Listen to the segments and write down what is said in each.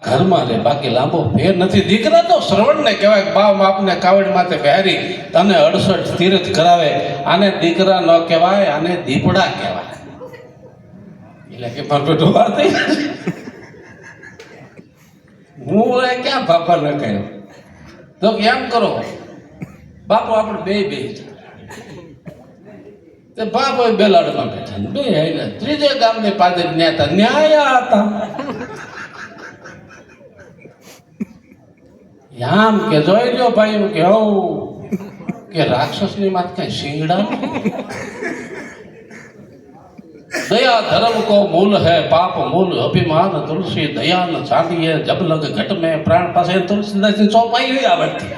ઘરમાં રે, બાકી લાંબો ફેર નથી. દીકરા તો શ્રવણને કહેવાય કે બાપ આપને કાવડ માથે બેહારી તને 68 તીર્થ કરાવે. આને દીકરા ન કહેવાય, આને દીપડા કહેવાય. એટલે કે મારો બેટો વાત થઈ હું ક્યાં બાપા ન કહ્યું તો એમ કરો બાપુ આપણે બે તે બાપો બેલાડમાં બેઠા બે આવીને ત્રીજે ગામને પાદર ન્યા ન્યાયા હતા. આમ કે જોઈ લો ભાઈ કે કે રાક્ષસની માત કઈ શિંગડા दया धर्म को मूल है पाप मूल अभिमान तुलसी दया न चांदी जब लग घट में प्राण पासे तुलसी ચોપાઈ ગઈ આવડતી.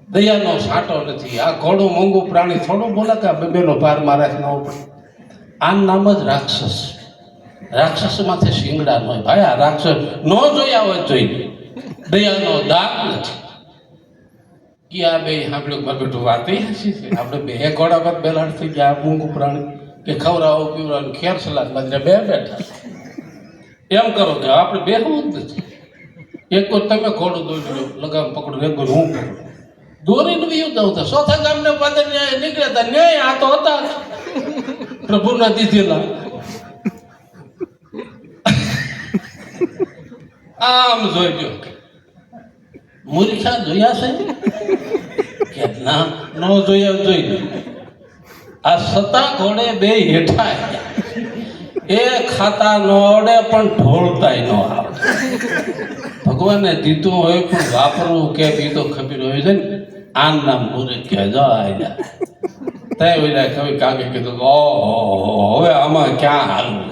દયાનો સાટો નથી. આ ઘોડું મોંઘું પ્રાણી થોડું બોલે કે બેનો પાર મારે ન ઉપર. આ નામ જ રાક્ષસ. રાક્ષસ માથે શિંગડા ન હોય ભાઈ. આ રાક્ષસ ન જોયા હોય જોઈએ. દયાનો દાગ નથી. કે આ બે સાંભળ્યું મારું બેટું વાત આપણે બે ઘોડા પર બેલાડ થઈ ગયા. મોંઘું પ્રાણી કે ખવડાવો પીવડાવો ખેર સલાદ બાજરે બે બેઠા એમ કરો કે આપણે બેહવું જ નથી. એક તો તમે ઘોડું દોરી લો લગામ પકડો, એક હું પકડું દોરીને બી જવું હતા. ચોથા ગામને પાદર ન્યાય નીકળ્યા હતા. ન્યાય આ તો હતા પ્રભુના દીધેલા. આમ જોઈ લો મૂર્ખા જોયા છે કે ના ન જોયા જોઈ લો. આ સતા ઘોડે બે હેઠા એ ખાતા ન આવડે પણ ઢોળતાય ન આવડે. ભગવાને દીધું હોય પણ વાપરવું કે એ તો ખબર હોય છે ને. આન નામ મૂર્ખ કે જાય ત્યાં ઓલા કવિ કાગે કીધું ઓહો હવે આમાં ક્યાં હાલવું.